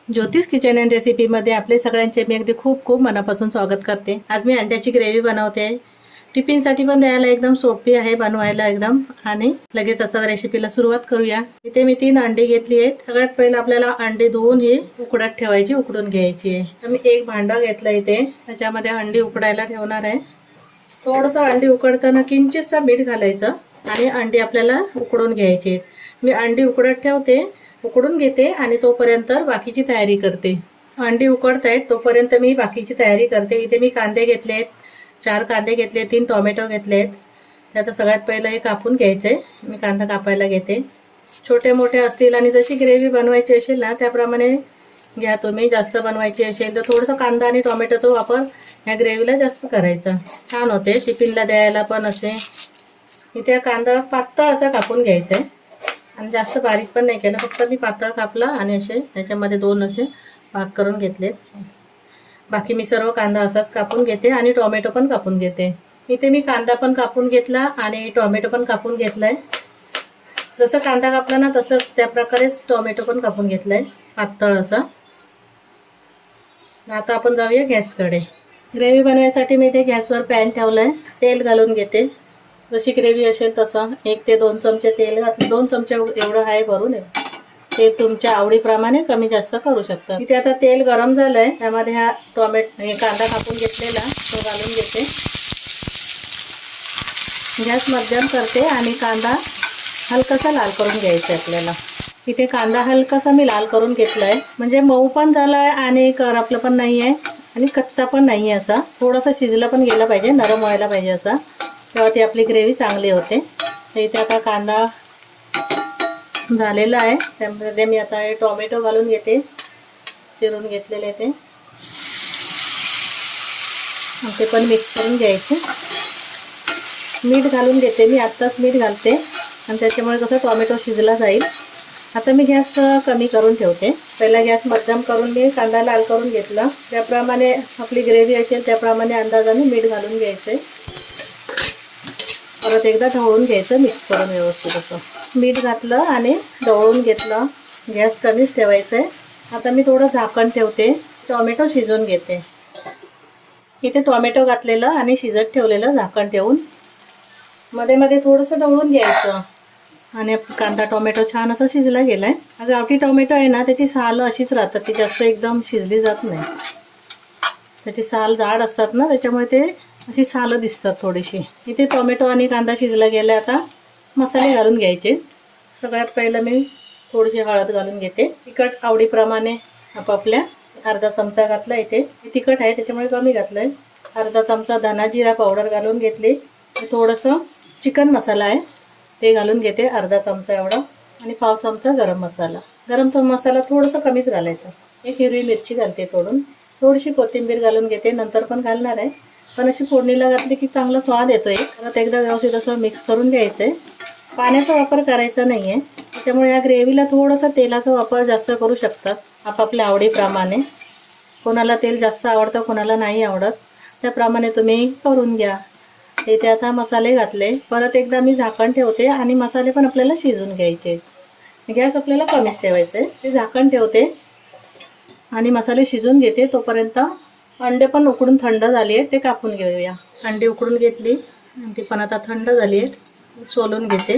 ज्योतिष kitchen and रेसिपीमध्ये आपले सगळ्यांचे मी अगदी खूप खूप मनापासून स्वागत करते। आज मी अंड्याची ग्रेव्ही बनवते। टिफिनसाठी पण द्यायला एकदम सोपी आहे बनवायला एकदम। आणि लगेच आता रेसिपीला सुरुवात करूया। इथे मी 3 अंडी घेतली आहेत। सगळ्यात पहिले आपल्याला अंडी धुवून ही उकडत ठेवायची, उकडून घ्यायची आहे। तर मी एक भांडं घेतलं इथे, त्याच्यामध्ये अंडी उकडायला ठेवणार आहे। थोडंसं अंडी उकडताना किंचितसं मीठ घालायचं आणि अंडी आपल्याला उकडून घ्यायची। मी अंडी उकडत ठेवते, उकडून घेते आणि तोपर्यंत बाकीची तयारी करते। अंडी उकडत आहेत तोपर्यंत मी बाकीची तयारी करते। इथे मी कांदे घेतले आहेत, 4 कांदे घेतले, 3 टोमॅटो घेतले आहेत। त्यात सगळ्यात पहिलं हे कापून घ्यायचे। मी कांदा कापायला घेते। छोटे मोठे असतील आणि जशी ग्रेव्ही बनवायची असेल ना त्याप्रमाणे घ्या तुम्ही। जास्त बनवायची असेल तर थोडंसं कांदा आणि टोमॅटोचा वापर ह्या ग्रेव्हीला जास्त करायचा, छान होते टिफिनला द्यायला पण असे। इथे कांदा पातळ असा कापून घ्यायचा आहे आणि जास्त बारीक पण नाही केलं, फक्त मी पातळ कापला आणि असे त्याच्यामध्ये 2 असे भाग करून घेतले। बाकी मी सर्व कांदा असाच कापून घेते आणि टोमॅटो पण कापून घेते। इथे मी कांदा पण कापून घेतला आणि टोमॅटो पण कापून घेतलाय। जसं कांदा कापला ना तसंच त्या प्रकारेच टोमॅटो पण कापून घेतलाय पातळ असा। आता आपण जाऊया गॅसकडे। ग्रेव्ही बनवायसाठी मी इथे गॅसवर पॅन ठेवलाय। तेल घालून घेते। जशी ग्रेव्ही असेल तसं 1 ते 2 चमचे तेल घातले। 2 चमचे एवढं आहे भरून। तेल तुमच्या आवडीप्रमाणे कमी जास्त करू शकता। इथे आता तेल गरम झालंय, त्यामध्ये हा कांदा कापून घेतलेला तो घालून घेते। गॅस मध्यम करते आणि कांदा हलकासा लाल करून घ्यायचा आपल्याला। इथे कांदा हलकासा मी लाल करून घेतलाय, म्हणजे मऊ पण झालाय आणि करपलं पण नाहीये आणि कच्चा पण नाहीये। असा थोडासा शिजला पण गेला पाहिजे, नरम व्हायला पाहिजे असा, तेव्हा ती आपली ग्रेव्ही चांगली होते। तर इथे आता कांदा झालेला आहे, त्यामध्ये मी आता हे टोमॅटो घालून घेते, चिरून घेतलेले ते पण मिक्स करून घ्यायचे। मीठ घालून घेते मी, आत्ताच मीठ घालते आणि त्याच्यामुळे कसं टोमॅटो शिजला जाईल। आता मी गॅस कमी करून ठेवते। पहिला गॅस मध्यम करून मी कांदा लाल करून घेतला, त्याप्रमाणे आपली ग्रेव्ही असेल त्याप्रमाणे अंदाजाने मीठ घालून घ्यायचे। परत एकदा ढवळून घ्यायचं, मिक्स करून व्यवस्थित असं। मीठ घातलं आणि ढवळून घेतलं। गॅस कमीच ठेवायचा आहे। आता मी थोडं झाकण ठेवते, टोमॅटो शिजवून घेते। इथे टोमॅटो घातलेलं आणि शिजत ठेवलेलं झाकण ठेवून मध्ये मध्ये थोडंसं ढवळून घ्यायचं आणि कांदा टोमॅटो छान असा शिजला गेलाय। गावठी टोमॅटो आहे ना त्याची साल अशीच राहतात, ती जास्त एकदम शिजली जात नाही। त्याची साल जाड असतात ना, त्याच्यामुळे ते अशी सालं दिसतात थोडीशी। इथे टोमॅटो आणि कांदा शिजला गेला। आता मसाले घालून घ्यायचे। सगळ्यात पहिलं मी थोडीशी हळद घालून घेते, तिखट आवडीप्रमाणे आपापल्या। अर्धा चमचा घातला, इथे तिखट आहे त्याच्यामुळे कमी घातलंय। अर्धा चमचा धना जिरा पावडर घालून घेतली। थोडंसं चिकन मसाला आहे ते घालून घेते, अर्धा चमचा एवढा, आणि पाव चमचा गरम मसाला। गरम मसाला थोडंसं कमीच घालायचा। एक हिरवी मिरची घालते तोडून, थोडीशी कोथिंबीर घालून घेते, नंतर पण घालणार आहे, पण अशी फोडणीला घातली की चांगला स्वाद येतोय। परत एकदा व्यवस्थित असं मिक्स करून घ्यायचंय। पाण्याचा वापर करायचा नाहीये, त्याच्यामुळे या ग्रेव्हीला थोडासा तेलाचा वापर जास्त करू शकतात आपापल्या आवडीप्रमाणे। कोणाला तेल जास्त आवडतं, कोणाला नाही आवडत, त्याप्रमाणे तुम्ही करून घ्या। इथे आता मसाले घातले, परत एकदा मी झाकण ठेवते आणि मसाले पण आपल्याला शिजून घ्यायचे। गॅस आपल्याला कमीच ठेवायचे। ते झाकण ठेवते आणि मसाले शिजून घेते। तोपर्यंत अंडे पण उकडून थंड झाली आहेत, ते कापून घेऊया। अंडी उकडून घेतली आणि ती पण आता थंड झाली आहेत, सोलून घेते।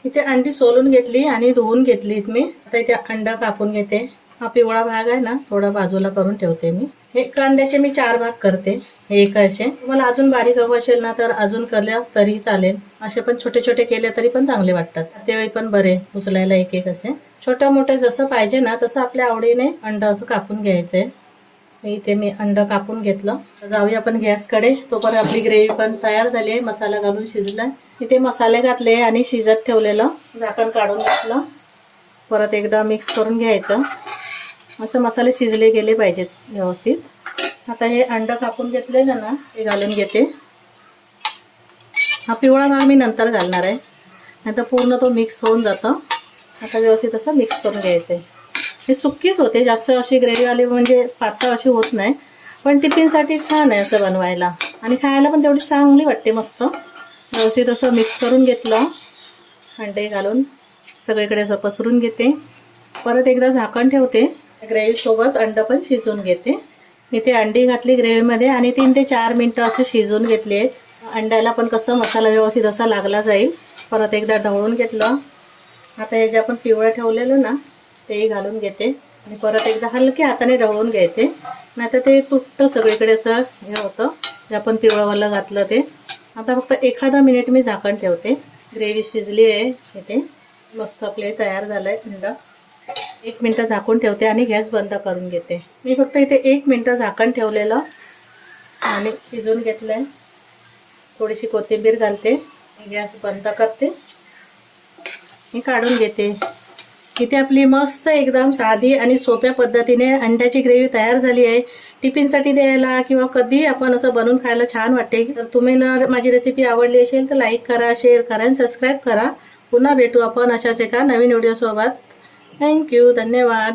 इथे अंडी सोलून घेतली आणि धुवून घेतली मी। आता इथे अंडा कापून घेते। हा पिवळा भाग आहे ना थोडा बाजूला करून ठेवते मी। हे अंड्याचे मी 4 भाग करते, एक असे। तुम्हाला अजून बारीक हवं असेल ना तर अजून केल्या तरी चालेल, असे पण छोटे छोटे केले तरी पण चांगले वाटतात। त्यावेळी पण बरे उचलायला एक एक असे छोटे मोठे जसं पाहिजे ना तसं आपल्या आवडीने अंड असं कापून घ्यायचंय। इथे मी अंड कापून घेतलं। जाऊया आपण गॅसकडे, तोपर्यंत आपली ग्रेव्ही पण तयार झाली आहे, मसाला घालून शिजलाय। इथे मसाले घातले आणि शिजत ठेवलेलं झाकण काढून घेतलं। परत एकदा मिक्स करून घ्यायचं, असं मसाले शिजले गेले पाहिजेत व्यवस्थित। आता हे अंड कापून घेतलेलं ना हे घालून घेते। हा पिवळा भाग मी नंतर घालणार आहे, नाहीतर पूर्ण तो मिक्स होऊन जातं। आता व्यवस्थित असं मिक्स करून घ्यायचं। हे सुक्कीच होते, जास्त अशी ग्रेव्ही आली म्हणजे पातळ अशी होत नाही, पण टिफिनसाठी छान आहे असं बनवायला आणि खायला पण तेवढी चांगली वाटते मस्त। व्यवस्थित असं मिक्स करून घेतलं, अंडे घालून सगळीकडे असं पसरून घेते। परत एकदा झाकण ठेवते, ग्रेव्हीसोबत अंड पण शिजवून घेते. इथे अंडी घातली ग्रेव्हीमध्ये आणि 3 ते 4 मिनटं असे शिजवून घेतले. अंड्याला पण कसं मसाला व्यवस्थित असा लागला जाईल. परत एकदा ढवळून घेतलं. आता हे जे आपण पिवळं ठेवलेलं ना तेही घालून घेते आणि परत एकदा हलके हाताने ढवळून घ्यायचे, नाहीतर ते तुटतं सगळीकडे असं हे होतं जे आपण पिवळंवालं घातलं ते. आता फक्त एखादा मिनिट मी झाकण ठेवते. ग्रेव्ही शिजली आहे. इथे मस्त आपले तयार झालं आहे अंडा. 1 मिनटं झाकून ठेवते आणि गॅस बंद करून घेते. मी फक्त इथे 1 मिनटं झाकण ठेवलेलं आणि शिजवून घेतलं आहे. थोडीशी कोथिंबीर घालते, गॅस बंद करते, मी काढून घेते. इथे आपली मस्त एकदम साधी आणि सोप्या पद्धतीने अंड्याची ग्रेव्ही तयार झाली आहे. टिफिनसाठी द्यायला किंवा कधी आपण असं बनवून खायला छान वाटते. तर तुम्हाला माझी रेसिपी आवडली असेल तर लाईक करा, शेअर करा आणि सबस्क्राईब करा. पुन्हा भेटू आपण अशाच एका नवीन व्हिडिओसोबत. थँक्यू, धन्यवाद.